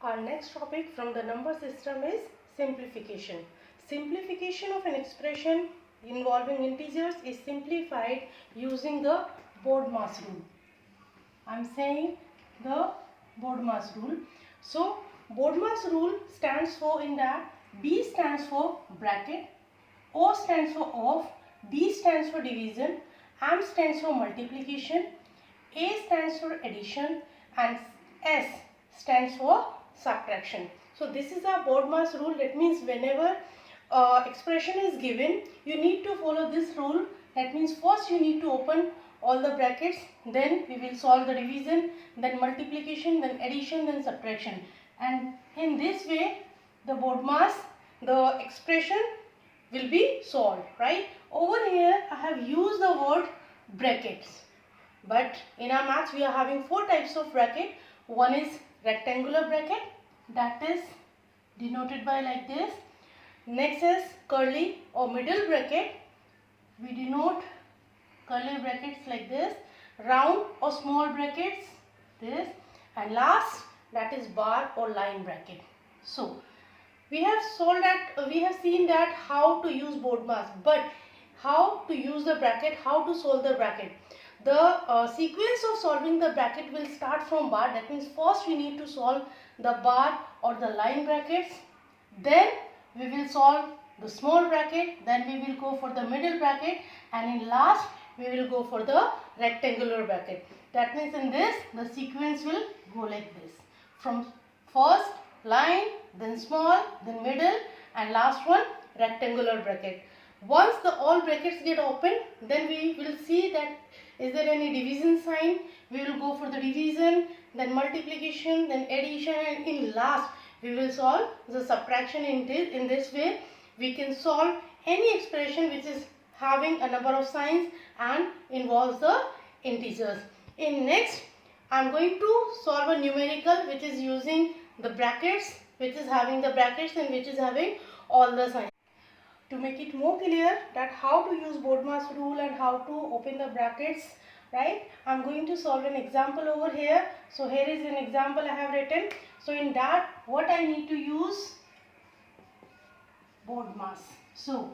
Our next topic from the number system is simplification. Simplification of an expression involving integers is simplified using the BODMAS rule. I am saying the BODMAS rule. So, BODMAS rule stands for in that B stands for bracket, O stands for of, D stands for division, M stands for multiplication, A stands for addition, and S stands for subtraction. So this is our BODMAS rule. That means whenever expression is given, you need to follow this rule. That means first you need to open all the brackets, then we will solve the division, then multiplication, then addition, then subtraction. And in this way, the BODMAS, the expression will be solved, right? Over here, I have used the word brackets. But in our maths, we are having four types of bracket. One is rectangular bracket, that is denoted by like this. Next is curly or middle bracket. We denote curly brackets like this. Round or small brackets, this. And last, that is bar or line bracket. So, we have solved that, we have seen that how to use BODMAS, but how to use the bracket, how to solve the bracket. The sequence of solving the bracket will start from bar. That means first we need to solve the bar or the line brackets. Then we will solve the small bracket. Then we will go for the middle bracket. And in last we will go for the rectangular bracket. That means in this the sequence will go like this. From first line, then small, then middle, and last one rectangular bracket. Once the all brackets get open, then we will see that is there any division sign. We will go for the division, then multiplication, then addition, and in last we will solve the subtraction. In this way we can solve any expression which is having a number of signs and involves the integers. In next, I am going to solve a numerical which is using the brackets, which is having the brackets and which is having all the signs. To make it more clear that how to use BODMAS rule and how to open the brackets, right, I am going to solve an example over here. So here is an example I have written. So in that, what I need to use? BODMAS. So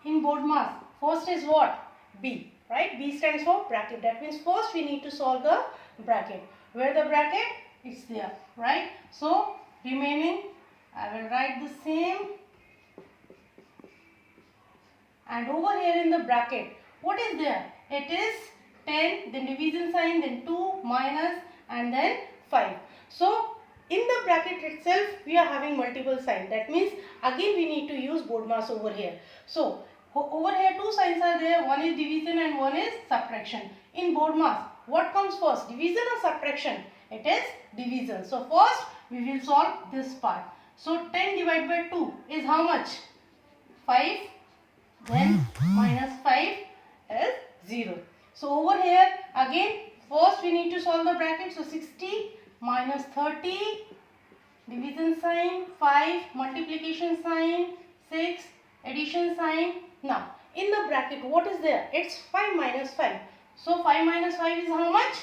in BODMAS, first is what? B, right? B stands for bracket. That means first we need to solve the bracket. Where the bracket? It's there, right? So remaining, I will write the same. And over here in the bracket, what is there? It is 10, then division sign, then 2, minus, and then 5. So, in the bracket itself, we are having multiple signs. That means, again we need to use BODMAS over here. So, over here two signs are there. One is division and one is subtraction. In BODMAS, what comes first? Division or subtraction? It is division. So, first we will solve this part. So, 10 divided by 2 is how much? 5. Then minus 5 is 0. So over here again first we need to solve the bracket. So 60 minus 30, division sign, 5, multiplication sign, 6, addition sign. Now in the bracket what is there? It's 5 minus 5. So 5 minus 5 is how much?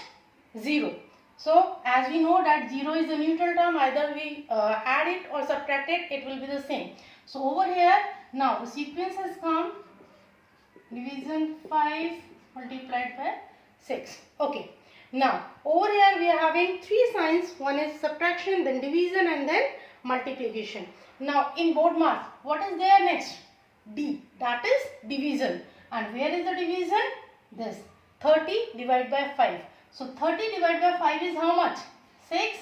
0. So as we know that 0 is a neutral term, either we add it or subtract it, it will be the same. So over here now the sequence has come, division 5 multiplied by 6. Okay. Now over here we are having three signs. One is subtraction, then division, and then multiplication. Now in BODMAS, what is there next? D, that is division. And where is the division? This 30 divided by 5. So 30 divided by 5 is how much? 6.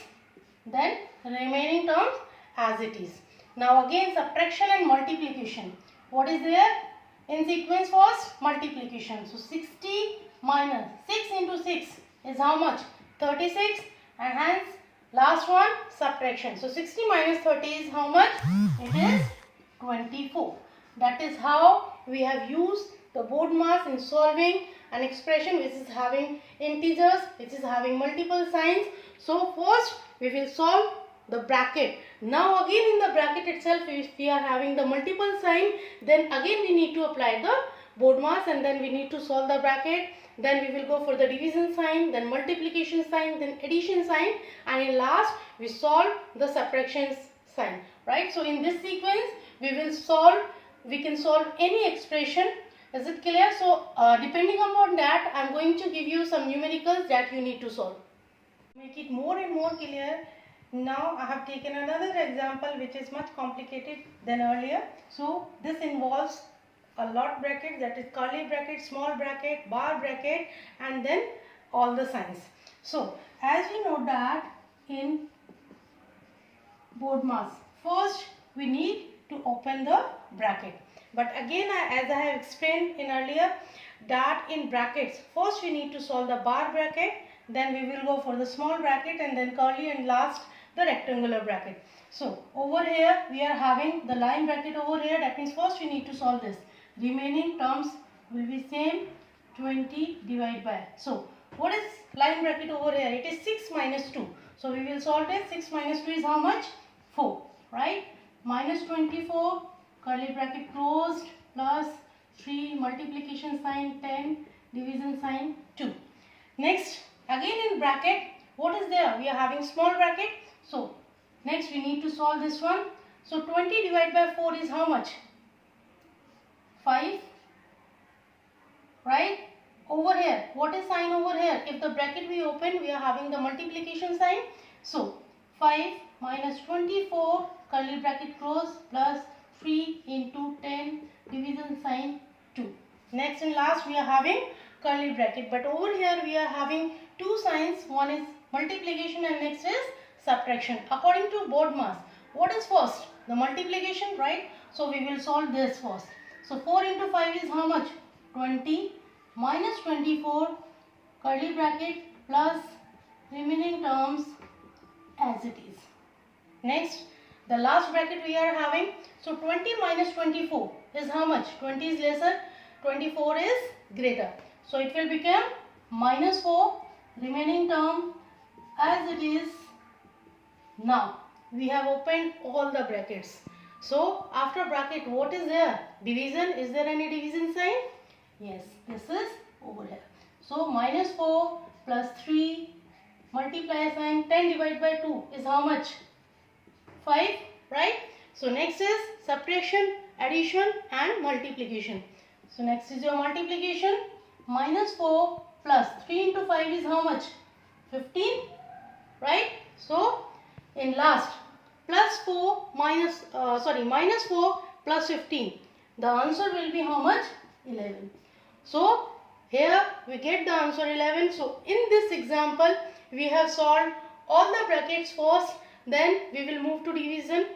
Then remaining terms as it is. Now again subtraction and multiplication. What is there? In sequence first multiplication. So 60 minus 6 into 6 is how much? 36, and hence last one subtraction. So 60 minus 30 is how much? It is 24. That is how we have used the BODMAS in solving an expression which is having integers, which is having multiple signs. So first we will solve the bracket. Now again in the bracket itself if we are having the multiple sign, then again we need to apply the BODMAS and then we need to solve the bracket, then we will go for the division sign, then multiplication sign, then addition sign, and in last we solve the subtraction sign, right? So in this sequence we can solve any expression. Is it clear? So depending upon that, I am going to give you some numericals that you need to solve. Make it more and more clear. Now I have taken another example which is much complicated than earlier. So this involves a lot bracket, that is curly bracket, small bracket, bar bracket, and then all the signs. So as we know that in BODMAS, first we need to open the bracket. But again, as I have explained in earlier, that in brackets, first we need to solve the bar bracket, then we will go for the small bracket, and then curly, and last the rectangular bracket. So over here we are having the line bracket over here. That means first we need to solve this. Remaining terms will be same, 20 divided by. So what is line bracket over here? It is 6 minus 2. So we will solve this. 6 minus 2 is how much? 4, right? Minus 24, curly bracket closed, plus 3, multiplication sign 10, division sign 2. Next, again in bracket, what is there? We are having small bracket. So next we need to solve this one. So 20 divided by 4 is how much? 5, right? Over here, what is sign over here? If the bracket we open, we are having the multiplication sign. So 5 minus 24, curly bracket close, plus 3 into 10, division sign 2. Next and last we are having curly bracket, but over here we are having two signs. One is multiplication and next is subtraction. According to BODMAS, what is first? The multiplication, right? So we will solve this first. So 4 into 5 is how much? 20 minus 24, curly bracket, plus remaining terms as it is. Next, the last bracket we are having. So 20 minus 24 is how much? 20 is lesser, 24 is greater. So it will become minus 4, remaining term as it is. Now we have opened all the brackets. So after bracket, what is there? Division. Is there any division sign? Yes, this is over here. So minus 4 plus 3, multiply sign, 10 divided by 2 is how much? 5, right? So next is subtraction, addition and multiplication. So next is your multiplication. Minus 4 plus 3 into 5 is how much? 15, right? So in last, minus 4 plus 15. The answer will be how much? 11. So here we get the answer 11. So in this example, we have solved all the brackets first, then we will move to division.